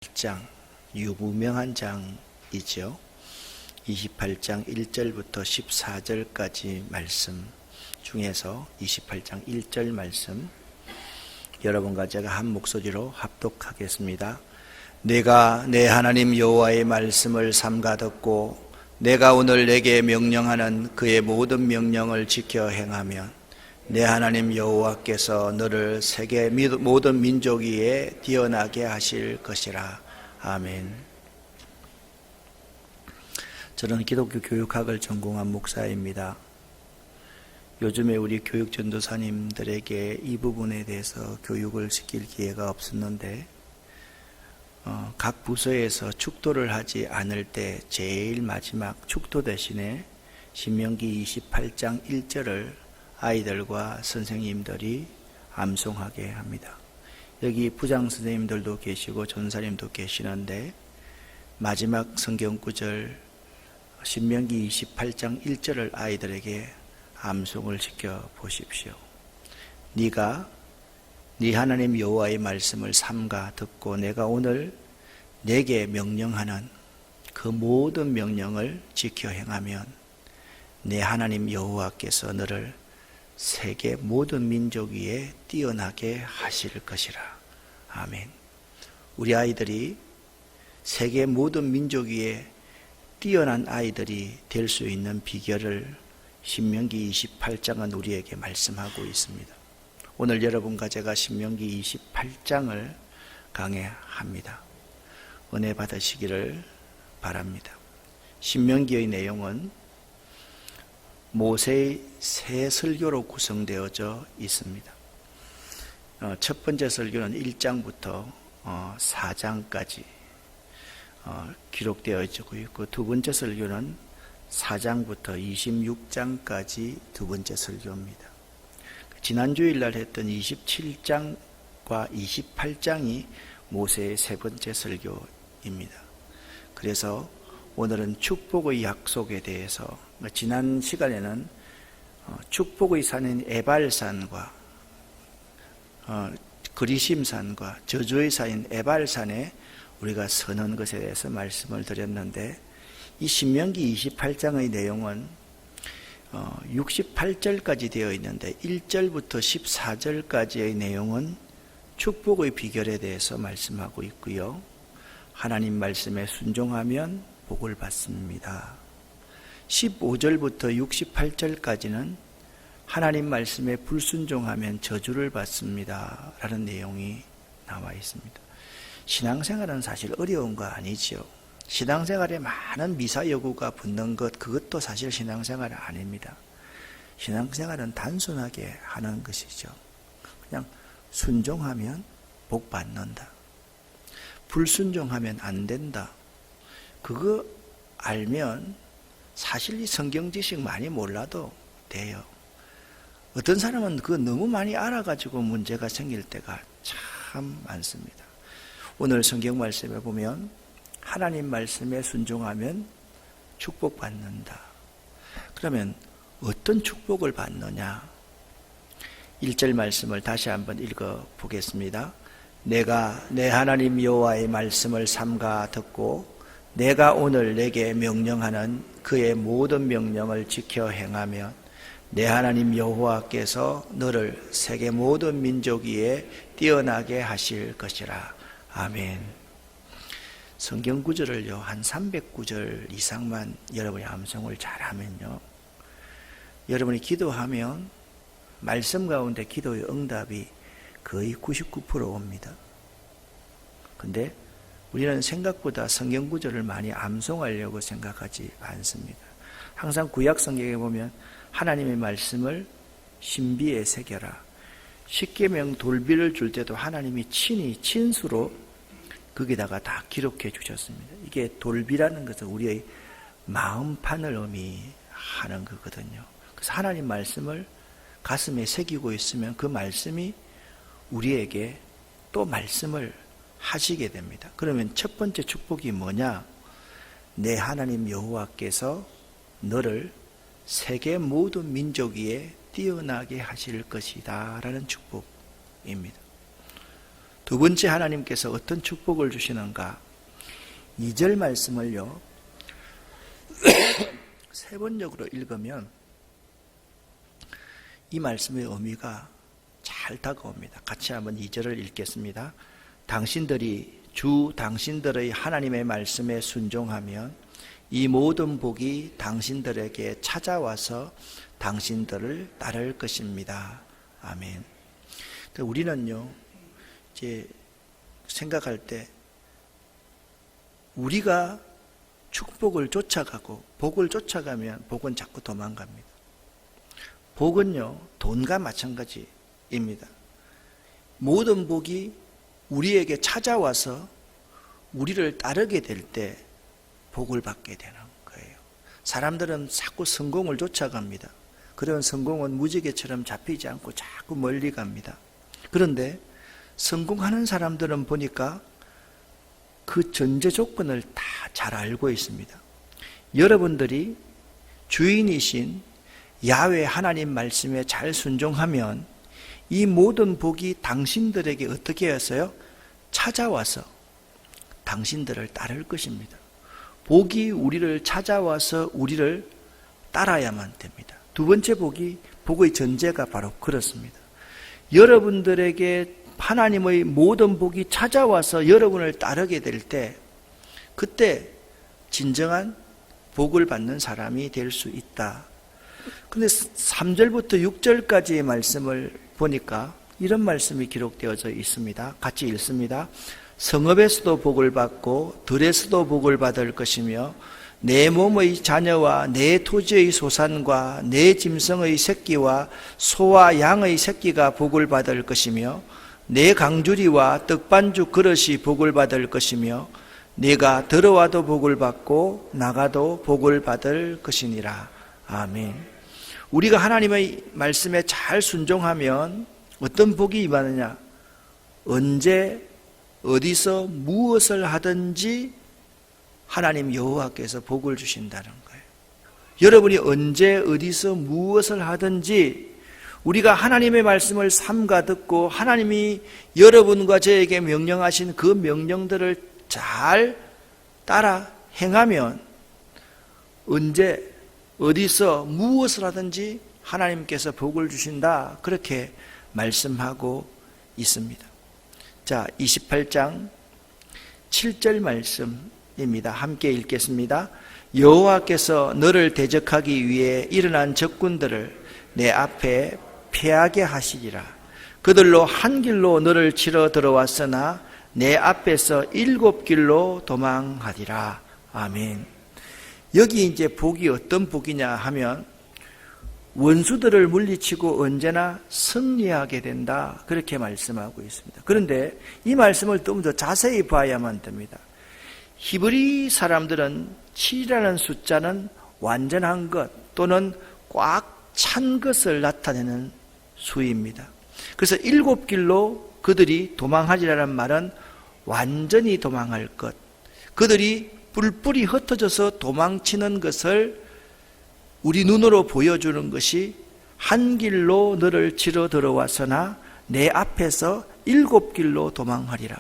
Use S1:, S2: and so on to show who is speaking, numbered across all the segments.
S1: 28장, 유무명한 장이죠. 28장 1절부터 14절까지 말씀 중에서 28장 1절 말씀, 여러분과 제가 한 목소리로 합독하겠습니다. 내가 내 하나님 여호와의 말씀을 삼가 듣고 내가 오늘 내게 명령하는 그의 모든 명령을 지켜 행하면 내 하나님 여호와께서 너를 세계 모든 민족 위에 뛰어나게 하실 것이라. 아멘. 저는 기독교 교육학을 전공한 목사입니다. 요즘에 우리 교육 전도사님들에게 이 부분에 대해서 교육을 시킬 기회가 없었는데, 각 부서에서 축도를 하지 않을 때 제일 마지막 축도 대신에 신명기 28장 1절을 아이들과 선생님들이 암송하게 합니다. 여기 부장 선생님들도 계시고 전사님도 계시는데, 마지막 성경 구절 신명기 28장 1절을 아이들에게 암송을 시켜 보십시오. 네가 네 하나님 여호와의 말씀을 삼가 듣고 내가 오늘 내게 명령하는 그 모든 명령을 지켜 행하면 내 하나님 여호와께서 너를 세계 모든 민족 위에 뛰어나게 하실 것이라. 아멘. 우리 아이들이 세계 모든 민족 위에 뛰어난 아이들이 될 수 있는 비결을 신명기 28장은 우리에게 말씀하고 있습니다. 오늘 여러분과 제가 신명기 28장을 강해합니다. 은혜 받으시기를 바랍니다. 신명기의 내용은 모세의 세 설교로 구성되어져 있습니다. 첫 번째 설교는 1장부터 4장까지 기록되어 있고, 두 번째 설교는 4장부터 26장까지 두 번째 설교입니다. 지난주일날 했던 27장과 28장이 모세의 세 번째 설교입니다. 그래서 오늘은 축복의 약속에 대해서, 지난 시간에는 축복의 산인 에발산과 그리심산과 저주의 산인 에발산에 우리가 서는 것에 대해서 말씀을 드렸는데, 이 신명기 28장의 내용은 68절까지 되어 있는데 1절부터 14절까지의 내용은 축복의 비결에 대해서 말씀하고 있고요. 하나님 말씀에 순종하면 복을 받습니다. 15절부터 68절까지는 하나님 말씀에 불순종하면 저주를 받습니다 라는 내용이 나와 있습니다. 신앙생활은 사실 어려운 거 아니지요. 신앙생활에 많은 미사여구가 붙는 것, 그것도 사실 신앙생활은 아닙니다. 신앙생활은 단순하게 하는 것이죠. 그냥 순종하면 복 받는다. 불순종하면 안 된다. 그거 알면 사실 이 성경 지식 많이 몰라도 돼요. 어떤 사람은 그거 너무 많이 알아가지고 문제가 생길 때가 참 많습니다. 오늘 성경 말씀에 보면 하나님 말씀에 순종하면 축복받는다. 그러면 어떤 축복을 받느냐? 1절 말씀을 다시 한번 읽어보겠습니다. 내가 내 하나님 여호와의 말씀을 삼가 듣고 내가 오늘 내게 명령하는 그의 모든 명령을 지켜 행하면 내 하나님 여호와께서 너를 세계 모든 민족 위에 뛰어나게 하실 것이라. 아멘. 성경 구절을요, 한 300구절 이상만 여러분이 암송을 잘하면요, 여러분이 기도하면 말씀 가운데 기도의 응답이 거의 99% 옵니다. 근데 우리는 생각보다 성경 구절을 많이 암송하려고 생각하지 않습니다. 항상 구약 성경에 보면 하나님의 말씀을 신비에 새겨라. 십계명 돌비를 줄 때도 하나님이 친히 친수로 거기다가 다 기록해 주셨습니다. 이게 돌비라는 것은 우리의 마음판을 의미하는 거거든요. 그래서 하나님 말씀을 가슴에 새기고 있으면 그 말씀이 우리에게 또 말씀을 하시게 됩니다. 그러면 첫 번째 축복이 뭐냐? 내 하나님 여호와께서 너를 세계 모든 민족 위에 뛰어나게 하실 것이다 라는 축복입니다. 두 번째 하나님께서 어떤 축복을 주시는가? 2절 말씀을요, 세 번역으로 읽으면 이 말씀의 의미가 잘 다가옵니다. 같이 한번 2절을 읽겠습니다. 당신들이 주 당신들의 하나님의 말씀에 순종하면 이 모든 복이 당신들에게 찾아와서 당신들을 따를 것입니다. 아멘. 우리는요, 이제 생각할 때 우리가 축복을 쫓아가고 복을 쫓아가면 복은 자꾸 도망갑니다. 복은요, 돈과 마찬가지입니다. 모든 복이 우리에게 찾아와서 우리를 따르게 될 때 복을 받게 되는 거예요. 사람들은 자꾸 성공을 쫓아갑니다. 그런 성공은 무지개처럼 잡히지 않고 자꾸 멀리 갑니다. 그런데 성공하는 사람들은 보니까 그 전제 조건을 다 잘 알고 있습니다. 여러분들이 주인이신 야훼 하나님 말씀에 잘 순종하면 이 모든 복이 당신들에게 어떻게 해서요? 찾아와서 당신들을 따를 것입니다. 복이 우리를 찾아와서 우리를 따라야만 됩니다. 두 번째 복의 전제가 바로 그렇습니다. 여러분들에게 하나님의 모든 복이 찾아와서 여러분을 따르게 될 때, 그때 진정한 복을 받는 사람이 될 수 있다. 근데 3절부터 6절까지의 말씀을 보니까 이런 말씀이 기록되어져 있습니다. 같이 읽습니다. 성읍에서도 복을 받고 들에서도 복을 받을 것이며 내 몸의 자녀와 내 토지의 소산과 내 짐승의 새끼와 소와 양의 새끼가 복을 받을 것이며 내 강주리와 떡반죽 그릇이 복을 받을 것이며 내가 들어와도 복을 받고 나가도 복을 받을 것이니라. 아멘. 우리가 하나님의 말씀에 잘 순종하면 어떤 복이 임하느냐? 언제 어디서 무엇을 하든지 하나님 여호와께서 복을 주신다는 거예요. 여러분이 언제 어디서 무엇을 하든지 우리가 하나님의 말씀을 삼가 듣고 하나님이 여러분과 저에게 명령하신 그 명령들을 잘 따라 행하면 언제 어디서 무엇을 하든지 하나님께서 복을 주신다, 그렇게 말씀하고 있습니다. 자, 28장 7절 말씀입니다. 함께 읽겠습니다. 여호와께서 너를 대적하기 위해 일어난 적군들을 내 앞에 패하게 하시리라. 그들로 한 길로 너를 치러 들어왔으나 내 앞에서 7길로 도망하리라. 아멘. 여기 이제 복이 어떤 복이냐 하면 원수들을 물리치고 언제나 승리하게 된다, 그렇게 말씀하고 있습니다. 그런데 이 말씀을 좀 더 자세히 봐야만 됩니다. 히브리 사람들은 7이라는 숫자는 완전한 것 또는 꽉 찬 것을 나타내는 수입니다. 그래서 7길로 그들이 도망하리라는 말은 완전히 도망할 것, 그들이 뿔뿔이 흩어져서 도망치는 것을 우리 눈으로 보여주는 것이 한 길로 너를 치러 들어왔으나 내 앞에서 7길로 도망하리라.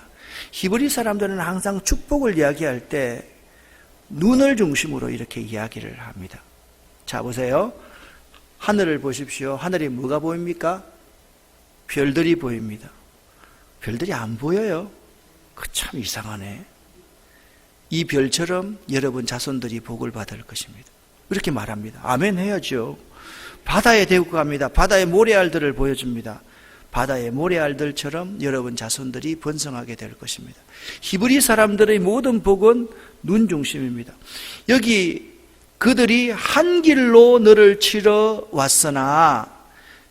S1: 히브리 사람들은 항상 축복을 이야기할 때 눈을 중심으로 이렇게 이야기를 합니다. 자, 보세요. 하늘을 보십시오. 하늘이 뭐가 보입니까? 별들이 보입니다. 별들이 안 보여요. 그 참 이상하네. 이 별처럼 여러분 자손들이 복을 받을 것입니다. 이렇게 말합니다. 아멘 해야죠. 바다에 데리고 갑니다. 바다의 모래알들을 보여줍니다. 바다의 모래알들처럼 여러분 자손들이 번성하게 될 것입니다. 히브리 사람들의 모든 복은 눈 중심입니다. 여기 그들이 한 길로 너를 치러 왔으나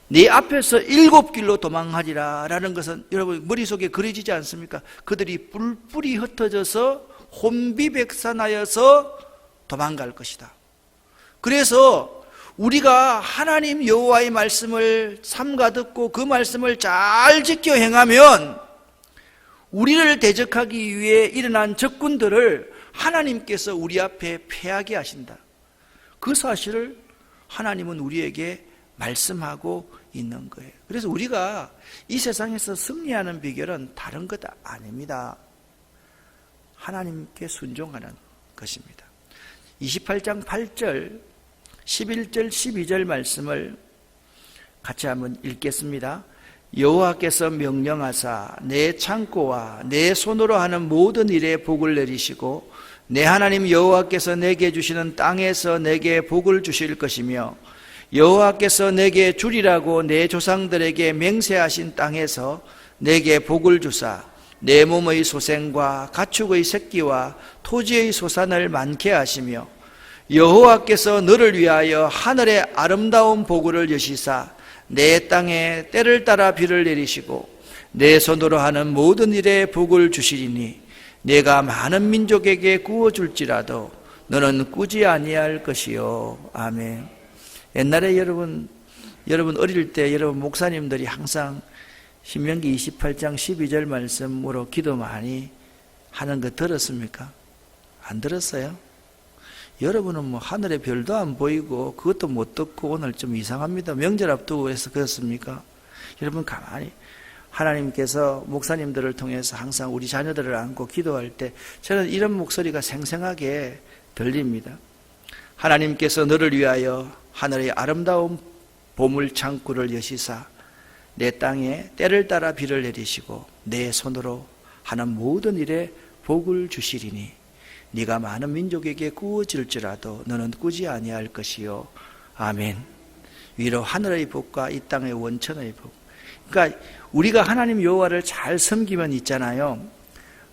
S1: 네 앞에서 7길로 도망하리라 라는 것은 여러분 머릿속에 그려지지 않습니까? 그들이 뿔뿔이 흩어져서 혼비백산하여서 도망갈 것이다. 그래서 우리가 하나님 여호와의 말씀을 삼가 듣고 그 말씀을 잘 지켜 행하면 우리를 대적하기 위해 일어난 적군들을 하나님께서 우리 앞에 패하게 하신다. 그 사실을 하나님은 우리에게 말씀하고 있는 거예요. 그래서 우리가 이 세상에서 승리하는 비결은 다른 것 아닙니다. 하나님께 순종하는 것입니다. 28장 8절, 11절, 12절 말씀을 같이 한번 읽겠습니다. 여호와께서 명령하사 내 창고와 내 손으로 하는 모든 일에 복을 내리시고 내 하나님 여호와께서 내게 주시는 땅에서 내게 복을 주실 것이며 여호와께서 내게 주리라고 내 조상들에게 맹세하신 땅에서 내게 복을 주사 내 몸의 소생과 가축의 새끼와 토지의 소산을 많게 하시며 여호와께서 너를 위하여 하늘의 아름다운 보구를 여시사 내 땅에 때를 따라 비를 내리시고 내 손으로 하는 모든 일에 복을 주시리니 내가 많은 민족에게 구워줄지라도 너는 꾸지 아니할 것이요. 아멘. 옛날에 여러분 어릴 때 여러분 목사님들이 항상 신명기 28장 12절 말씀으로 기도 많이 하는 거 들었습니까? 안 들었어요? 여러분은 뭐 하늘의 별도 안 보이고 그것도 못 듣고 오늘 좀 이상합니다. 명절 앞두고 해서 그렇습니까? 여러분 가만히 하나님께서 목사님들을 통해서 항상 우리 자녀들을 안고 기도할 때 저는 이런 목소리가 생생하게 들립니다. 하나님께서 너를 위하여 하늘의 아름다운 보물 창구를 여시사 내 땅에 때를 따라 비를 내리시고 내 손으로 하는 모든 일에 복을 주시리니 네가 많은 민족에게 구워질지라도 너는 꾸지 아니할 것이요. 아멘. 위로 하늘의 복과 이 땅의 원천의 복. 그러니까 우리가 하나님 여호와를 잘 섬기면 있잖아요.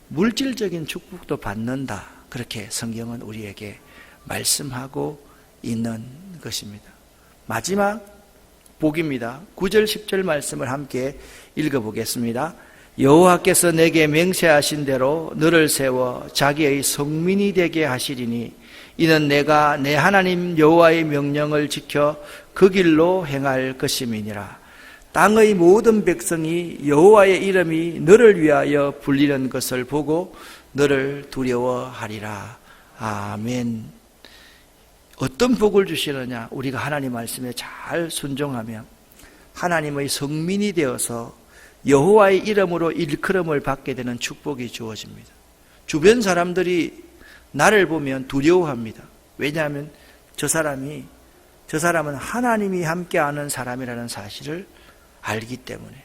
S1: 물질적인 축복도 받는다. 그렇게 성경은 우리에게 말씀하고 있는 것입니다. 마지막 복입니다. 9절 10절 말씀을 함께 읽어보겠습니다. 여호와께서 내게 맹세하신 대로 너를 세워 자기의 성민이 되게 하시리니 이는 내가 내 하나님 여호와의 명령을 지켜 그 길로 행할 것임이니라. 땅의 모든 백성이 여호와의 이름이 너를 위하여 불리는 것을 보고 너를 두려워하리라. 아멘. 어떤 복을 주시느냐? 우리가 하나님 말씀에 잘 순종하면 하나님의 성민이 되어서 여호와의 이름으로 일컬음을 받게 되는 축복이 주어집니다. 주변 사람들이 나를 보면 두려워합니다. 왜냐하면 저 사람은 하나님이 함께하는 사람이라는 사실을 알기 때문에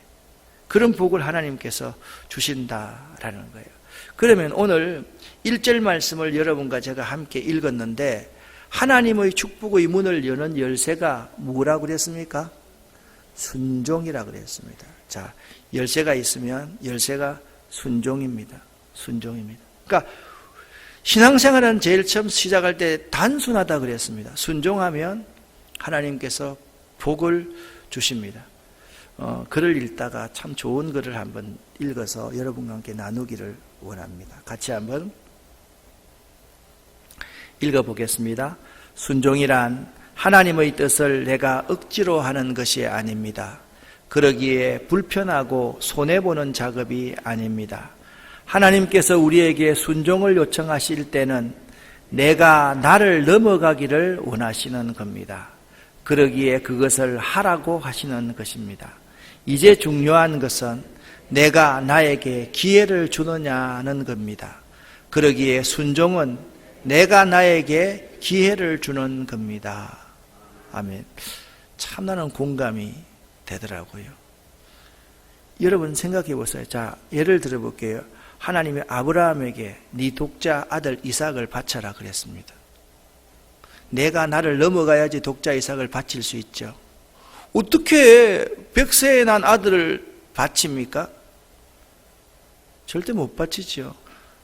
S1: 그런 복을 하나님께서 주신다라는 거예요. 그러면 오늘 1절 말씀을 여러분과 제가 함께 읽었는데 하나님의 축복의 문을 여는 열쇠가 뭐라고 그랬습니까? 순종이라고 그랬습니다. 자, 열쇠가 있으면 열쇠가 순종입니다. 순종입니다. 그러니까 신앙생활은 제일 처음 시작할 때 단순하다 그랬습니다. 순종하면 하나님께서 복을 주십니다. 글을 읽다가 참 좋은 글을 한번 읽어서 여러분과 함께 나누기를 원합니다. 같이 한번 읽어보겠습니다. 순종이란 하나님의 뜻을 내가 억지로 하는 것이 아닙니다. 그러기에 불편하고 손해보는 작업이 아닙니다. 하나님께서 우리에게 순종을 요청하실 때는 내가 나를 넘어가기를 원하시는 겁니다. 그러기에 그것을 하라고 하시는 것입니다. 이제 중요한 것은 내가 나에게 기회를 주느냐는 겁니다. 그러기에 순종은 내가 나에게 기회를 주는 겁니다. 아멘. 참 나는 공감이 되더라고요. 여러분 생각해 보세요. 자, 예를 들어 볼게요. 하나님이 아브라함에게 네 독자 아들 이삭을 바쳐라 그랬습니다. 내가 나를 넘어가야지 독자 이삭을 바칠 수 있죠. 어떻게 100세에 난 아들을 바칩니까? 절대 못 바치죠.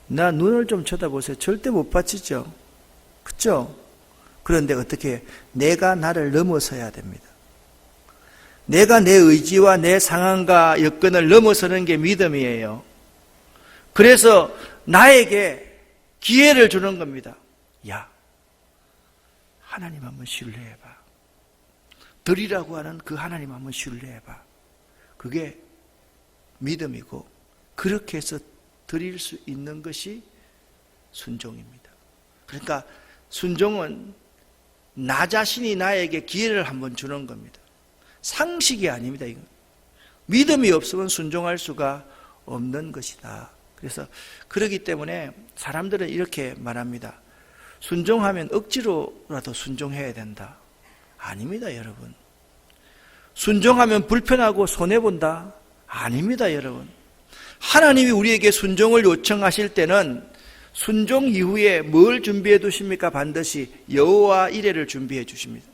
S1: 나 눈을 좀 쳐다보세요. 절대 못 바치죠. 그렇죠? 그런데 어떻게 내가 나를 넘어서야 됩니다. 내가 내 의지와 내 상황과 여건을 넘어서는 게 믿음이에요. 그래서 나에게 기회를 주는 겁니다. 야, 하나님 한번 신뢰해봐. 드리라고 하는 그 하나님 한번 신뢰해봐. 그게 믿음이고 그렇게 해서 드릴 수 있는 것이 순종입니다. 그러니까 순종은 나 자신이 나에게 기회를 한번 주는 겁니다. 상식이 아닙니다. 이건. 믿음이 없으면 순종할 수가 없는 것이다. 그래서 그렇기 때문에 사람들은 이렇게 말합니다. 순종하면 억지로라도 순종해야 된다. 아닙니다, 여러분. 순종하면 불편하고 손해본다. 아닙니다, 여러분. 하나님이 우리에게 순종을 요청하실 때는 순종 이후에 뭘 준비해 두십니까? 반드시 여호와 이레를 준비해 주십니다.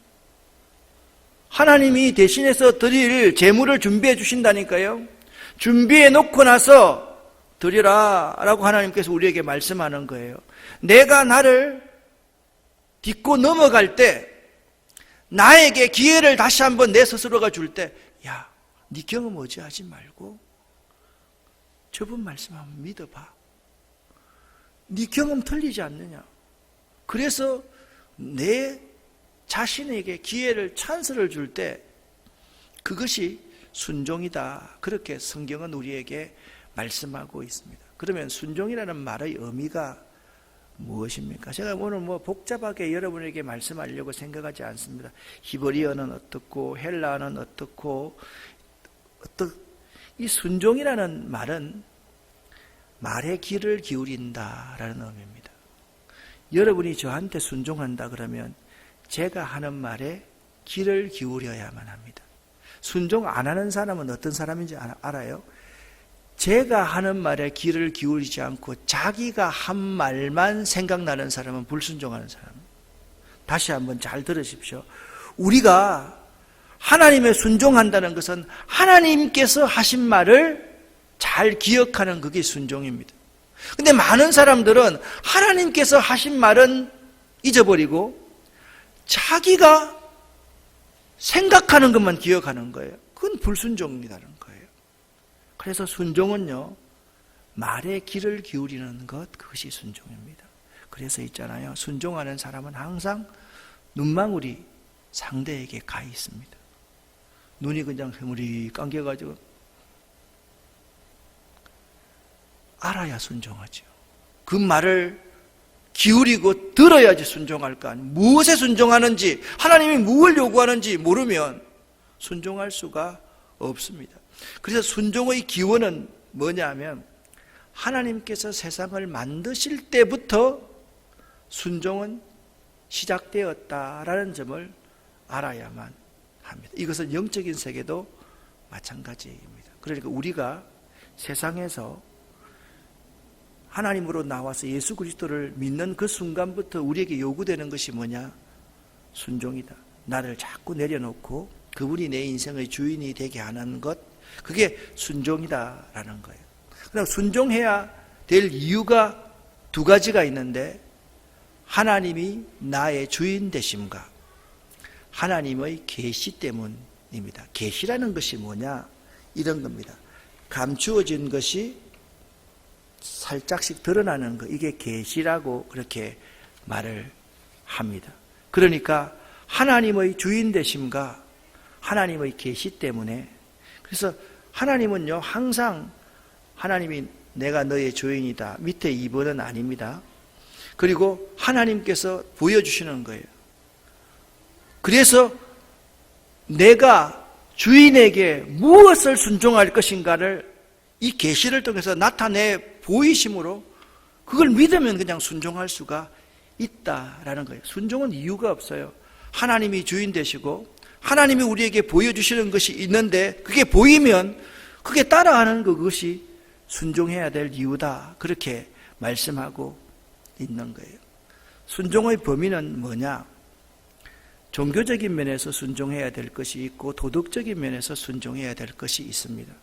S1: 하나님이 대신해서 드릴 제물을 준비해 주신다니까요. 준비해 놓고 나서 드리라 라고 하나님께서 우리에게 말씀하는 거예요. 내가 나를 딛고 넘어갈 때 나에게 기회를 다시 한번 내 스스로가 줄 때, 야, 네 경험 어지하지 말고 저분 말씀 한번 믿어봐. 네 경험 틀리지 않느냐. 그래서 내 자신에게 기회를, 찬스를 줄 때 그것이 순종이다. 그렇게 성경은 우리에게 말씀하고 있습니다. 그러면 순종이라는 말의 의미가 무엇입니까? 제가 오늘 복잡하게 여러분에게 말씀하려고 생각하지 않습니다. 히브리어는 어떻고 헬라어는 어떻고 이 순종이라는 말은 말에 귀를 기울인다라는 의미입니다. 여러분이 저한테 순종한다 그러면 제가 하는 말에 귀를 기울여야만 합니다. 순종 안 하는 사람은 어떤 사람인지 알아요? 제가 하는 말에 귀를 기울이지 않고 자기가 한 말만 생각나는 사람은 불순종하는 사람. 다시 한번 잘 들으십시오. 우리가 하나님의 순종한다는 것은 하나님께서 하신 말을 잘 기억하는 그게 순종입니다. 근데 많은 사람들은 하나님께서 하신 말은 잊어버리고 자기가 생각하는 것만 기억하는 거예요. 그건 불순종이라는 거예요. 그래서 순종은요, 말에 귀를 기울이는 것, 그것이 순종입니다. 그래서 있잖아요, 순종하는 사람은 항상 눈망울이 상대에게 가 있습니다. 눈이 그냥 흐물이 감겨가지고 알아야 순종하죠. 그 말을 기울이고 들어야지 순종할 거 아니에요. 무엇에 순종하는지, 하나님이 무엇을 요구하는지 모르면 순종할 수가 없습니다. 그래서 순종의 기원은 뭐냐 하면 하나님께서 세상을 만드실 때부터 순종은 시작되었다라는 점을 알아야만 합니다. 이것은 영적인 세계도 마찬가지입니다. 그러니까 우리가 세상에서 하나님으로 나와서 예수 그리스도를 믿는 그 순간부터 우리에게 요구되는 것이 뭐냐? 순종이다. 나를 자꾸 내려놓고 그분이 내 인생의 주인이 되게 하는 것, 그게 순종이다라는 거예요. 그럼 순종해야 될 이유가 두 가지가 있는데, 하나님이 나의 주인 되심과 하나님의 계시 때문입니다. 계시라는 것이 뭐냐? 이런 겁니다. 감추어진 것이 살짝씩 드러나는 것, 이게 계시라고 그렇게 말을 합니다. 그러니까 하나님의 주인 되심과 하나님의 계시 때문에, 그래서 하나님은요 항상 하나님이 내가 너의 주인이다, 밑에 2번은 아닙니다. 그리고 하나님께서 보여주시는 거예요. 그래서 내가 주인에게 무엇을 순종할 것인가를 이 계시를 통해서 나타내 보이심으로 그걸 믿으면 그냥 순종할 수가 있다라는 거예요. 순종은 이유가 없어요. 하나님이 주인 되시고 하나님이 우리에게 보여주시는 것이 있는데 그게 보이면 그게 따라하는 그것이 순종해야 될 이유다, 그렇게 말씀하고 있는 거예요. 순종의 범위는 뭐냐? 종교적인 면에서 순종해야 될 것이 있고 도덕적인 면에서 순종해야 될 것이 있습니다.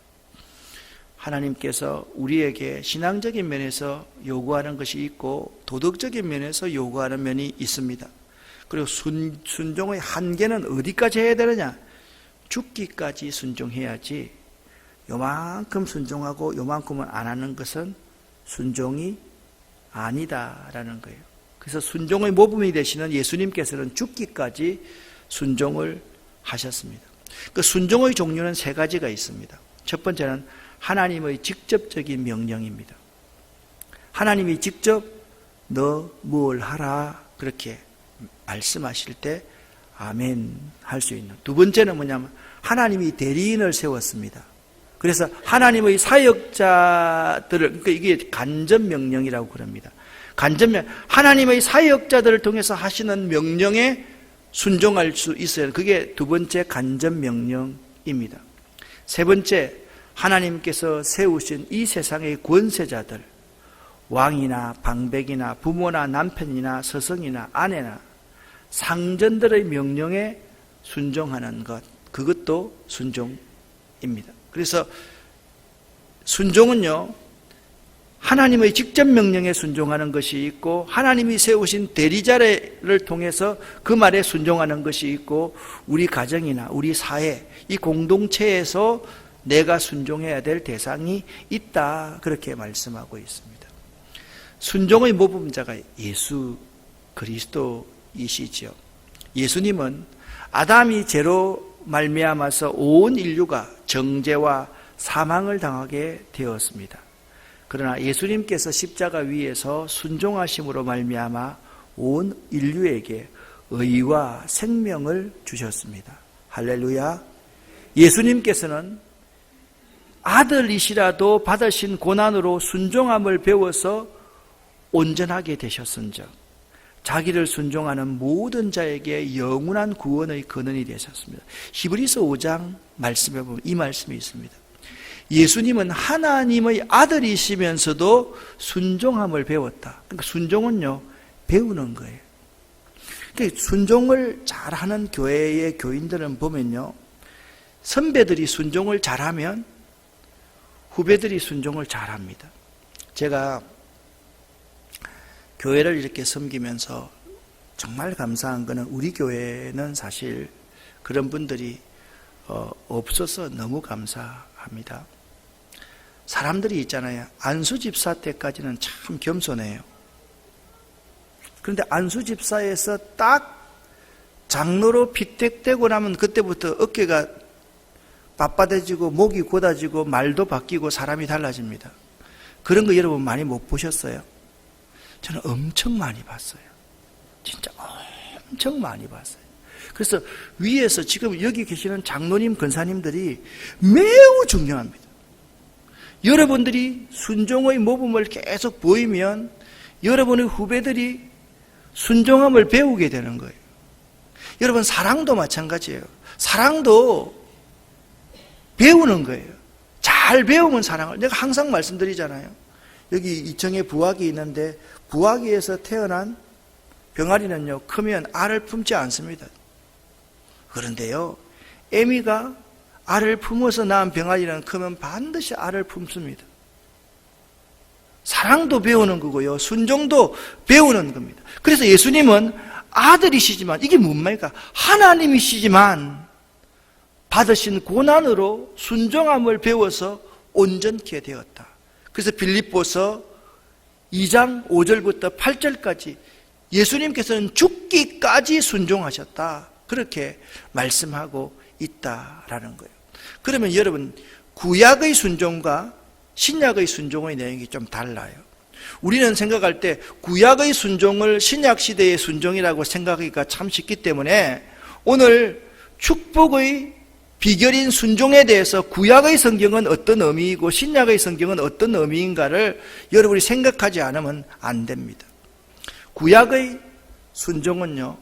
S1: 하나님께서 우리에게 신앙적인 면에서 요구하는 것이 있고 도덕적인 면에서 요구하는 면이 있습니다. 그리고 순종의 한계는 어디까지 해야 되느냐? 죽기까지 순종해야지 요만큼 순종하고 요만큼은 안 하는 것은 순종이 아니다라는 거예요. 그래서 순종의 모범이 되시는 예수님께서는 죽기까지 순종을 하셨습니다. 그 순종의 종류는 세 가지가 있습니다. 첫 번째는 하나님의 직접적인 명령입니다. 하나님이 직접 너 뭘 하라 그렇게 말씀하실 때 아멘 할 수 있는. 두 번째는 뭐냐면 하나님이 대리인을 세웠습니다. 그래서 하나님의 사역자들을, 그러니까 이게 간접명령이라고 그럽니다. 간접명, 하나님의 사역자들을 통해서 하시는 명령에 순종할 수 있어요. 그게 두 번째 간접명령입니다. 세 번째, 하나님께서 세우신 이 세상의 권세자들, 왕이나 방백이나 부모나 남편이나 서성이나 아내나 상전들의 명령에 순종하는 것, 그것도 순종입니다. 그래서 순종은요, 하나님의 직접 명령에 순종하는 것이 있고, 하나님이 세우신 대리자를 통해서 그 말에 순종하는 것이 있고, 우리 가정이나 우리 사회, 이 공동체에서 내가 순종해야 될 대상이 있다, 그렇게 말씀하고 있습니다. 순종의 모범자가 예수 그리스도이시죠. 예수님은 아담이 죄로 말미암아서 온 인류가 정죄와 사망을 당하게 되었습니다. 그러나 예수님께서 십자가 위에서 순종하심으로 말미암아 온 인류에게 의와 생명을 주셨습니다. 할렐루야. 예수님께서는 아들이시라도 받으신 고난으로 순종함을 배워서 온전하게 되셨은즉 자기를 순종하는 모든 자에게 영원한 구원의 근원이 되셨습니다. 히브리서 5장 말씀에 보면 이 말씀이 있습니다. 예수님은 하나님의 아들이시면서도 순종함을 배웠다. 그러니까 순종은요, 배우는 거예요. 그러니까 순종을 잘하는 교회의 교인들은 보면요, 선배들이 순종을 잘하면 후배들이 순종을 잘합니다. 제가 교회를 이렇게 섬기면서 정말 감사한 것은 우리 교회는 사실 그런 분들이 없어서 너무 감사합니다. 사람들이 있잖아요. 안수 집사 때까지는 참 겸손해요. 그런데 안수 집사에서 딱 장로로 피택되고 나면 그때부터 어깨가 빳빳해지고 목이 곧아지고 말도 바뀌고 사람이 달라집니다. 그런 거 여러분 많이 못 보셨어요? 저는 엄청 많이 봤어요. 진짜 엄청 많이 봤어요. 그래서 위에서 지금 여기 계시는 장로님, 권사님들이 매우 중요합니다. 여러분들이 순종의 모범을 계속 보이면 여러분의 후배들이 순종함을 배우게 되는 거예요. 여러분, 사랑도 마찬가지예요. 사랑도 배우는 거예요. 잘 배우면 사랑을. 내가 항상 말씀드리잖아요. 여기 이청에 부화기 있는데 부화기에서 태어난 병아리는요, 크면 알을 품지 않습니다. 그런데요, 애미가 알을 품어서 낳은 병아리는 크면 반드시 알을 품습니다. 사랑도 배우는 거고요, 순종도 배우는 겁니다. 그래서 예수님은 아들이시지만, 이게 뭡니까? 하나님이시지만 받으신 고난으로 순종함을 배워서 온전케 되었다. 그래서 빌립보서 2장 5절부터 8절까지 예수님께서는 죽기까지 순종하셨다, 그렇게 말씀하고 있다라는 거예요. 그러면 여러분, 구약의 순종과 신약의 순종의 내용이 좀 달라요. 우리는 생각할 때 구약의 순종을 신약 시대의 순종이라고 생각하기가 참 쉽기 때문에 오늘 축복의 비결인 순종에 대해서 구약의 성경은 어떤 의미이고 신약의 성경은 어떤 의미인가를 여러분이 생각하지 않으면 안 됩니다. 구약의 순종은요,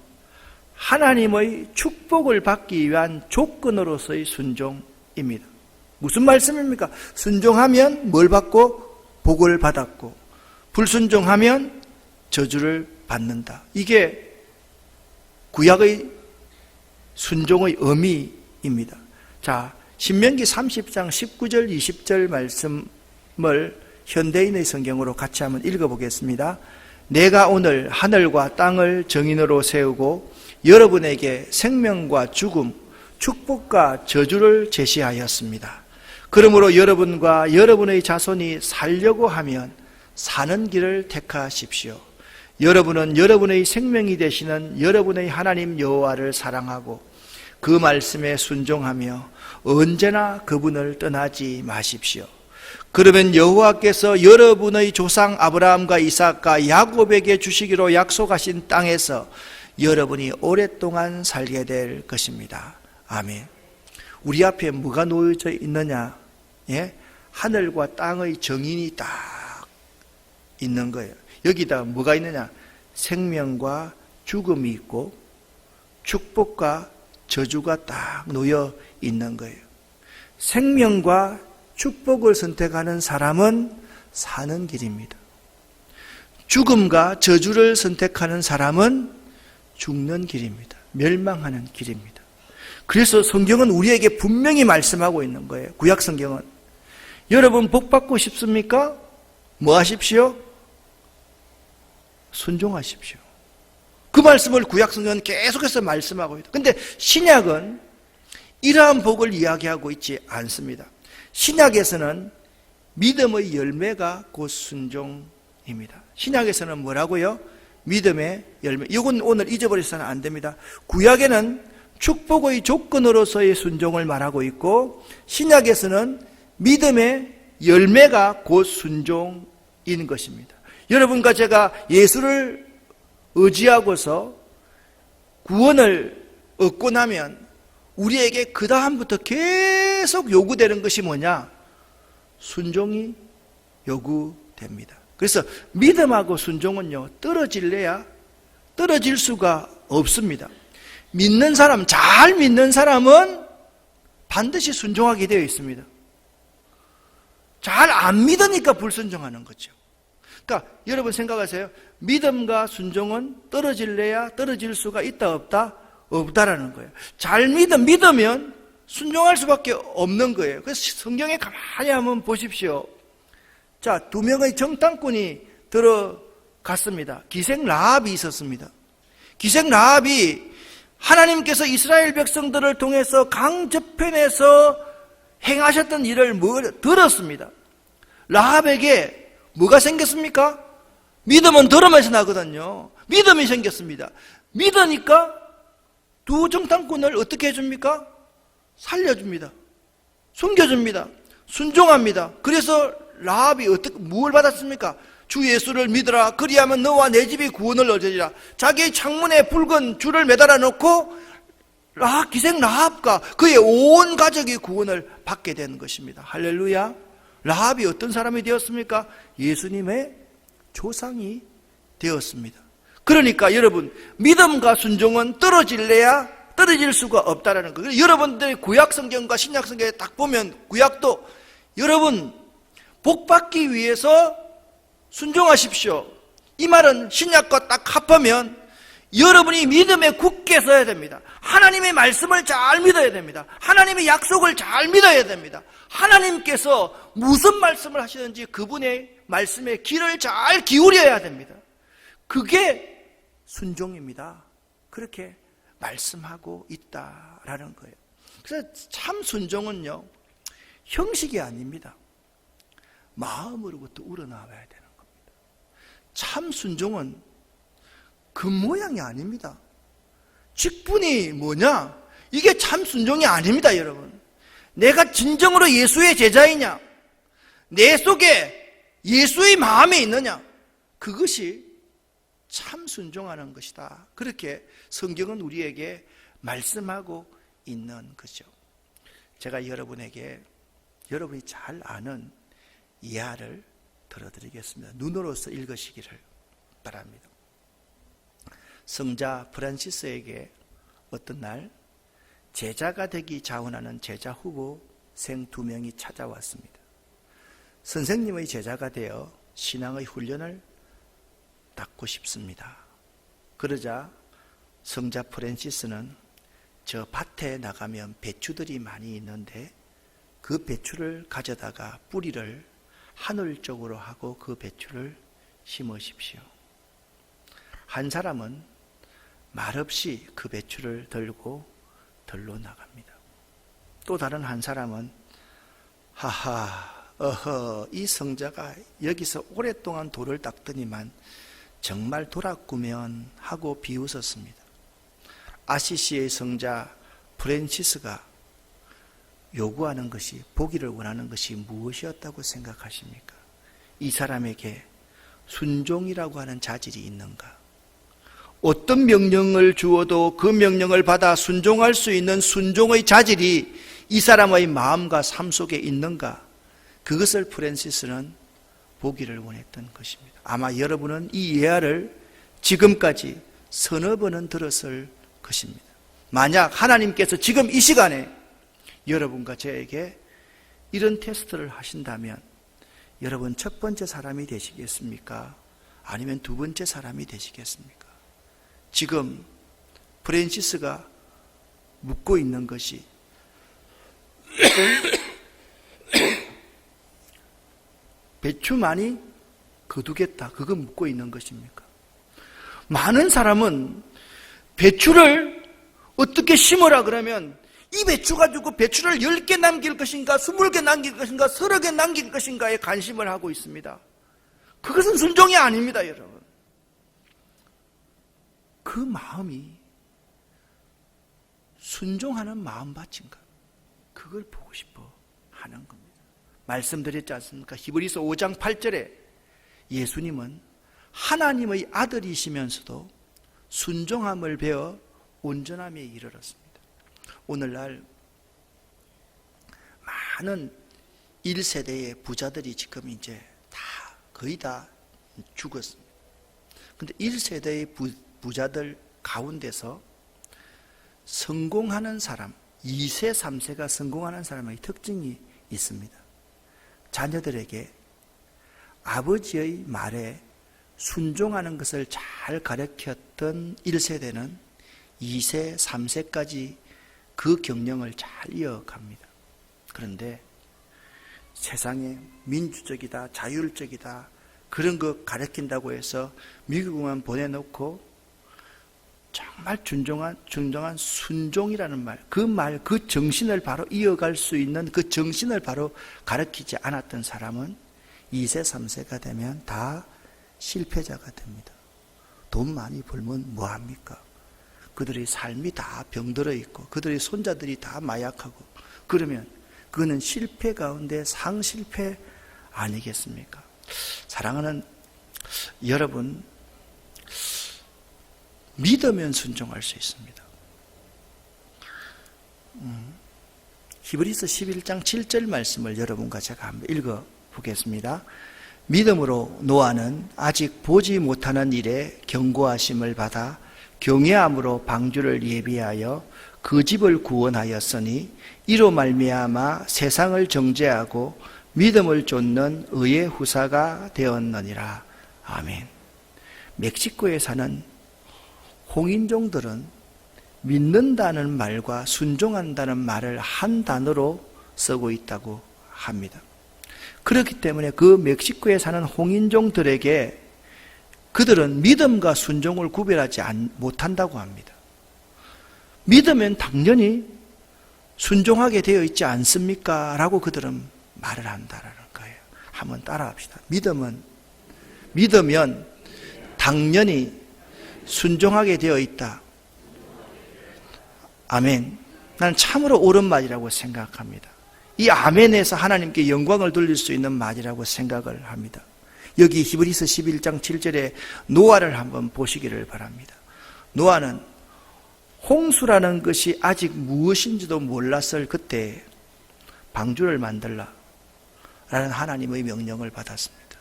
S1: 하나님의 축복을 받기 위한 조건으로서의 순종입니다. 무슨 말씀입니까? 순종하면 뭘 받고? 복을 받았고, 불순종하면 저주를 받는다. 이게 구약의 순종의 의미입니다. 자, 신명기 30장 19절 20절 말씀을 현대인의 성경으로 같이 한번 읽어보겠습니다. 내가 오늘 하늘과 땅을 정인으로 세우고 여러분에게 생명과 죽음, 축복과 저주를 제시하였습니다. 그러므로 여러분과 여러분의 자손이 살려고 하면 사는 길을 택하십시오. 여러분은 여러분의 생명이 되시는 여러분의 하나님 여호와를 사랑하고 그 말씀에 순종하며 언제나 그분을 떠나지 마십시오. 그러면 여호와께서 여러분의 조상 아브라함과 이삭과 야곱에게 주시기로 약속하신 땅에서 여러분이 오랫동안 살게 될 것입니다. 아멘. 우리 앞에 뭐가 놓여져 있느냐? 예? 하늘과 땅의 정인이 딱 있는 거예요. 여기다 뭐가 있느냐? 생명과 죽음이 있고 축복과 저주가 딱 놓여 있는 거예요. 생명과 축복을 선택하는 사람은 사는 길입니다. 죽음과 저주를 선택하는 사람은 죽는 길입니다. 멸망하는 길입니다. 그래서 성경은 우리에게 분명히 말씀하고 있는 거예요. 구약 성경은. 여러분 복 받고 싶습니까? 뭐 하십시오? 순종하십시오. 그 말씀을 구약 성경은 계속해서 말씀하고 있다. 근데 신약은 이러한 복을 이야기하고 있지 않습니다. 신약에서는 믿음의 열매가 곧 순종입니다. 신약에서는 뭐라고요? 믿음의 열매. 이건 오늘 잊어버려서는 안 됩니다. 구약에는 축복의 조건으로서의 순종을 말하고 있고 신약에서는 믿음의 열매가 곧 순종인 것입니다. 여러분과 제가 예수를 의지하고서 구원을 얻고 나면 우리에게 그 다음부터 계속 요구되는 것이 뭐냐? 순종이 요구됩니다. 그래서 믿음하고 순종은요, 떨어질래야 떨어질 수가 없습니다. 믿는 사람, 잘 믿는 사람은 반드시 순종하게 되어 있습니다. 잘 안 믿으니까 불순종하는 거죠. 그러니까 여러분 생각하세요. 믿음과 순종은 떨어질래야 떨어질 수가 있다 없다? 없다라는 거예요. 잘 믿으면 순종할 수밖에 없는 거예요. 그래서 성경에 가만히 한번 보십시오. 자, 2명의 정탐꾼이 들어갔습니다. 기생 라합이 있었습니다. 기생 라합이 하나님께서 이스라엘 백성들을 통해서 강 저편에서 행하셨던 일을 들었습니다. 라합에게 뭐가 생겼습니까? 믿음은 들으면서 나거든요. 믿음이 생겼습니다. 믿으니까 두 정탐꾼을 어떻게 해줍니까? 살려줍니다. 숨겨줍니다. 순종합니다. 그래서 라합이 뭘 받았습니까? 주 예수를 믿으라. 그리하면 너와 내 집이 구원을 얻으리라. 자기의 창문에 붉은 줄을 매달아 놓고 기생 라합과 그의 온 가족이 구원을 받게 된 것입니다. 할렐루야. 라합이 어떤 사람이 되었습니까? 예수님의 조상이 되었습니다. 그러니까 여러분, 믿음과 순종은 떨어질래야 떨어질 수가 없다라는 거예요. 여러분들이 구약 성경과 신약 성경에 딱 보면 구약도 여러분 복 받기 위해서 순종하십시오. 이 말은 신약과 딱 합하면 여러분이 믿음에 굳게 서야 됩니다. 하나님의 말씀을 잘 믿어야 됩니다. 하나님의 약속을 잘 믿어야 됩니다. 하나님께서 무슨 말씀을 하시는지 그분의 말씀에 귀를 잘 기울여야 됩니다. 그게 순종입니다. 그렇게 말씀하고 있다라는 거예요. 그래서 참 순종은요, 형식이 아닙니다. 마음으로부터 우러나와야 되는 겁니다. 참 순종은 그 모양이 아닙니다. 직분이 뭐냐? 이게 참 순종이 아닙니다, 여러분. 내가 진정으로 예수의 제자이냐? 내 속에 예수의 마음이 있느냐? 그것이 참 순종하는 것이다. 그렇게 성경은 우리에게 말씀하고 있는 거죠. 제가 여러분에게 여러분이 잘 아는 이야를 들어드리겠습니다. 눈으로서 읽으시기를 바랍니다. 성자 프란시스에게 어떤 날 제자가 되기 자원하는 제자 후보생 2명이 찾아왔습니다. 선생님의 제자가 되어 신앙의 훈련을 받고 싶습니다. 그러자 성자 프란시스는 저 밭에 나가면 배추들이 많이 있는데 그 배추를 가져다가 뿌리를 하늘 쪽으로 하고 그 배추를 심으십시오. 한 사람은 말없이 그 배추를 들고 들로 나갑니다. 또 다른 한 사람은 이 성자가 여기서 오랫동안 돌을 닦더니만 정말 돌았구면 하고 비웃었습니다. 아시시의 성자 프란시스가 요구하는 것이, 보기를 원하는 것이 무엇이었다고 생각하십니까? 이 사람에게 순종이라고 하는 자질이 있는가? 어떤 명령을 주어도 그 명령을 받아 순종할 수 있는 순종의 자질이 이 사람의 마음과 삶 속에 있는가? 그것을 프랜시스는 보기를 원했던 것입니다. 아마 여러분은 이 예화를 지금까지 서너 번은 들었을 것입니다. 만약 하나님께서 지금 이 시간에 여러분과 저에게 이런 테스트를 하신다면 여러분 첫 번째 사람이 되시겠습니까? 아니면 두 번째 사람이 되시겠습니까? 지금 프랜시스가 묻고 있는 것이 배추 많이 거두겠다, 그거 묻고 있는 것입니까? 많은 사람은 배추를 어떻게 심으라 그러면 이 배추 가지고 배추를 10개 남길 것인가 20개 남길 것인가 30개 남길 것인가에 관심을 하고 있습니다. 그것은 순종이 아닙니다, 여러분. 그 마음이 순종하는 마음밭인가, 그걸 보고 싶어 하는 겁니다. 말씀드렸지 않습니까? 히브리서 5장 8절에 예수님은 하나님의 아들이시면서도 순종함을 배워 온전함에 이르렀습니다. 오늘날 많은 1세대의 부자들이 지금 이제 거의 다 죽었습니다. 그런데 1세대의 부자들 가운데서 성공하는 사람, 2세, 3세가 성공하는 사람의 특징이 있습니다. 자녀들에게 아버지의 말에 순종하는 것을 잘 가르쳤던 1세대는 2세, 3세까지 그 경영을 잘 이어갑니다. 그런데 세상에 민주적이다, 자율적이다, 그런 거 가르친다고 해서 미국만 보내놓고 정말 진정한 순종이라는 말, 그 정신을 바로 이어갈 수 있는 그 정신을 바로 가르치지 않았던 사람은 2세, 3세가 되면 다 실패자가 됩니다. 돈 많이 벌면 뭐합니까? 그들의 삶이 다 병들어 있고 그들의 손자들이 다 마약하고 그러면 그거는 실패 가운데 상실패 아니겠습니까? 사랑하는 여러분, 믿으면 순종할 수 있습니다. 히브리서 11장 7절 말씀을 여러분과 제가 한번 읽어보겠습니다. 믿음으로 노아는 아직 보지 못하는 일에 경고하심을 받아 경외함으로 방주를 예비하여 그 집을 구원하였으니 이로 말미암아 세상을 정죄하고 믿음을 좇는 의의 후사가 되었느니라. 아멘. 멕시코에 사는 홍인종들은 믿는다는 말과 순종한다는 말을 한 단어로 쓰고 있다고 합니다. 그렇기 때문에 그 멕시코에 사는 홍인종들에게 그들은 믿음과 순종을 구별하지 못한다고 합니다. 믿으면 당연히 순종하게 되어 있지 않습니까? 라고 그들은 말을 한다는 거예요. 한번 따라합시다. 믿으면 당연히 순종하게 되어 있다. 아멘. 나는 참으로 옳은 말이라고 생각합니다. 이 아멘에서 하나님께 영광을 돌릴 수 있는 말이라고 생각을 합니다. 여기 히브리서 11장 7절에 노아를 한번 보시기를 바랍니다. 노아는 홍수라는 것이 아직 무엇인지도 몰랐을 그때 방주를 만들라 라는 하나님의 명령을 받았습니다.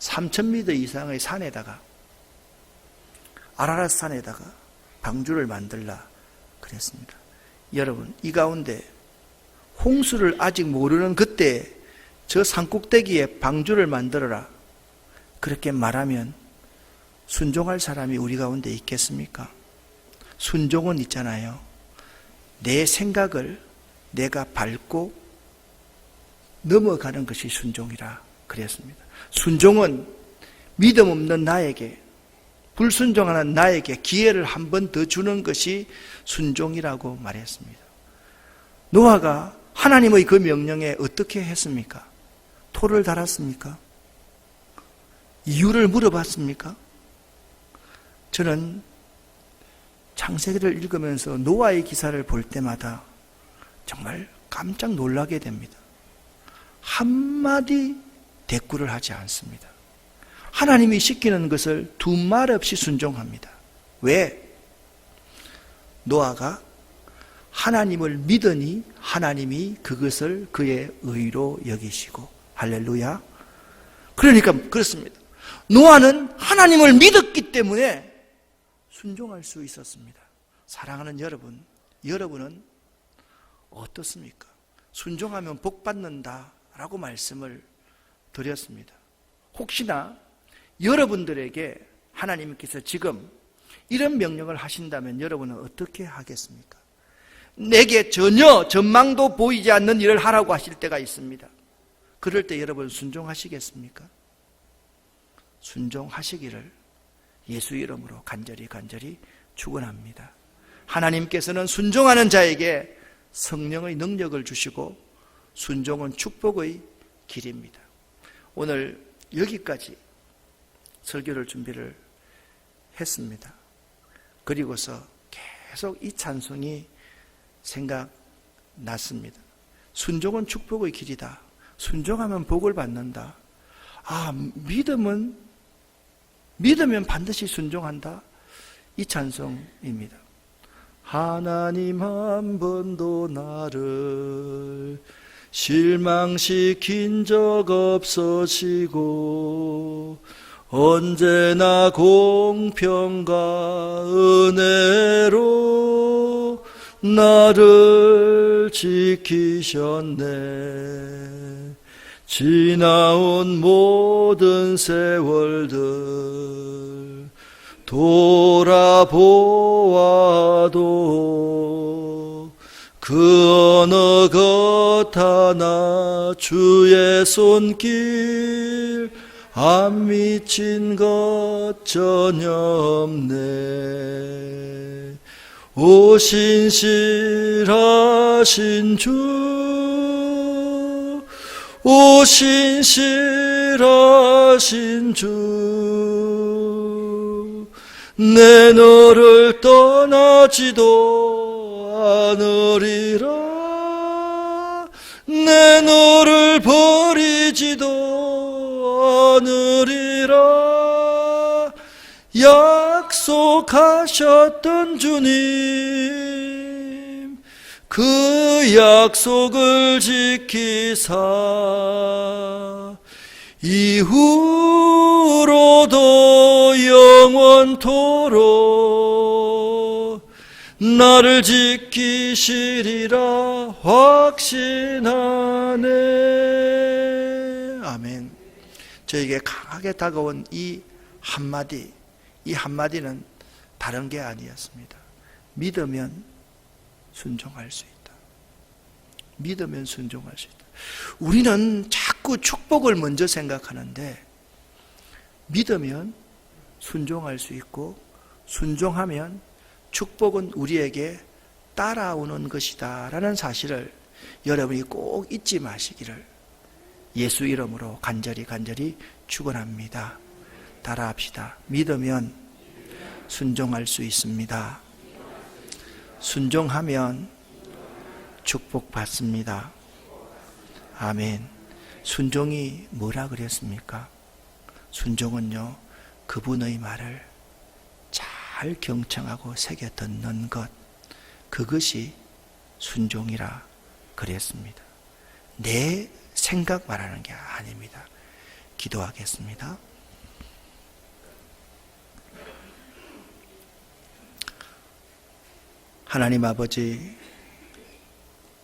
S1: 3,000m 이상의 산에다가, 아라랏 산에다가 방주를 만들라 그랬습니다. 여러분, 이 가운데 홍수를 아직 모르는 그때 저 산꼭대기에 방주를 만들어라 그렇게 말하면 순종할 사람이 우리 가운데 있겠습니까? 순종은 있잖아요. 내 생각을 내가 밟고 넘어가는 것이 순종이라 그랬습니다. 순종은 믿음 없는 나에게, 불순종하는 나에게 기회를 한 번 더 주는 것이 순종이라고 말했습니다. 노아가 하나님의 그 명령에 어떻게 했습니까? 토를 달았습니까? 이유를 물어봤습니까? 저는 창세기를 읽으면서 노아의 기사를 볼 때마다 정말 깜짝 놀라게 됩니다. 한마디 대꾸를 하지 않습니다. 하나님이 시키는 것을 두 말 없이 순종합니다. 왜? 노아가 하나님을 믿으니 하나님이 그것을 그의 의로 여기시고. 할렐루야. 그러니까 그렇습니다. 노아는 하나님을 믿었기 때문에 순종할 수 있었습니다. 사랑하는 여러분, 여러분은 어떻습니까? 순종하면 복 받는다라고 말씀을 드렸습니다. 혹시나 여러분들에게 하나님께서 지금 이런 명령을 하신다면 여러분은 어떻게 하겠습니까? 내게 전혀 전망도 보이지 않는 일을 하라고 하실 때가 있습니다. 그럴 때 여러분 순종하시겠습니까? 순종하시기를 예수 이름으로 간절히 축원합니다. 하나님께서는 순종하는 자에게 성령의 능력을 주시고 순종은 축복의 길입니다. 오늘 여기까지 설교를 준비를 했습니다. 그리고서 계속 이 찬송이 생각났습니다. 순종은 축복의 길이다. 순종하면 복을 받는다. 믿으면 반드시 순종한다. 이 찬송입니다. 하나님 한 번도 나를 실망시킨 적 없으시고 언제나 공평과 은혜로 나를 지키셨네. 지나온 모든 세월들 돌아보아도 그 어느 것 하나 주의 손길 안 미친 것 전혀 없네. 오 신실하신 주, 오 신실하신 주, 내 너를 떠나지도 않으리라. 내 너를 버리지도 않으리라. 약속하셨던 주님, 그 약속을 지키사 이후로도 영원토록 나를 지키시리라 확신하네. 아멘. 저에게 강하게 다가온 이 한마디는 다른 게 아니었습니다. 믿으면 순종할 수 있다. 믿으면 순종할 수 있다. 우리는 자꾸 축복을 먼저 생각하는데 믿으면 순종할 수 있고 순종하면 축복은 우리에게 따라오는 것이다 라는 사실을 여러분이 꼭 잊지 마시기를 예수 이름으로 간절히 축원합니다. 따라합시다. 믿으면 순종할 수 있습니다. 순종하면 축복받습니다. 아멘. 순종이 뭐라 그랬습니까? 순종은요, 그분의 말을 잘 경청하고 새겨 듣는 것, 그것이 순종이라 그랬습니다. 내 생각 말하는 게 아닙니다. 기도하겠습니다. 하나님 아버지,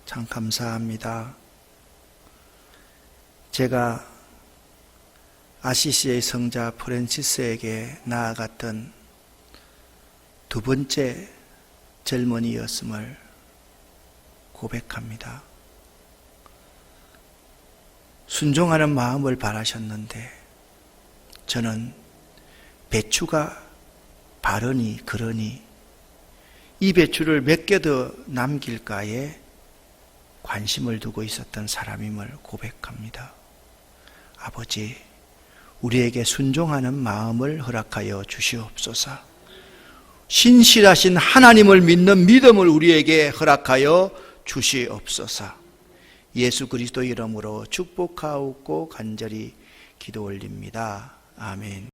S1: 참 감사합니다. 제가 아시시의 성자 프란시스에게 나아갔던 두 번째 젊은이였음을 고백합니다. 순종하는 마음을 바라셨는데 저는 배추가 바르니 그러니 이 배추를 몇 개 더 남길까에 관심을 두고 있었던 사람임을 고백합니다. 아버지, 우리에게 순종하는 마음을 허락하여 주시옵소서. 신실하신 하나님을 믿는 믿음을 우리에게 허락하여 주시옵소서. 예수 그리스도 이름으로 축복하옵고 간절히 기도 올립니다. 아멘.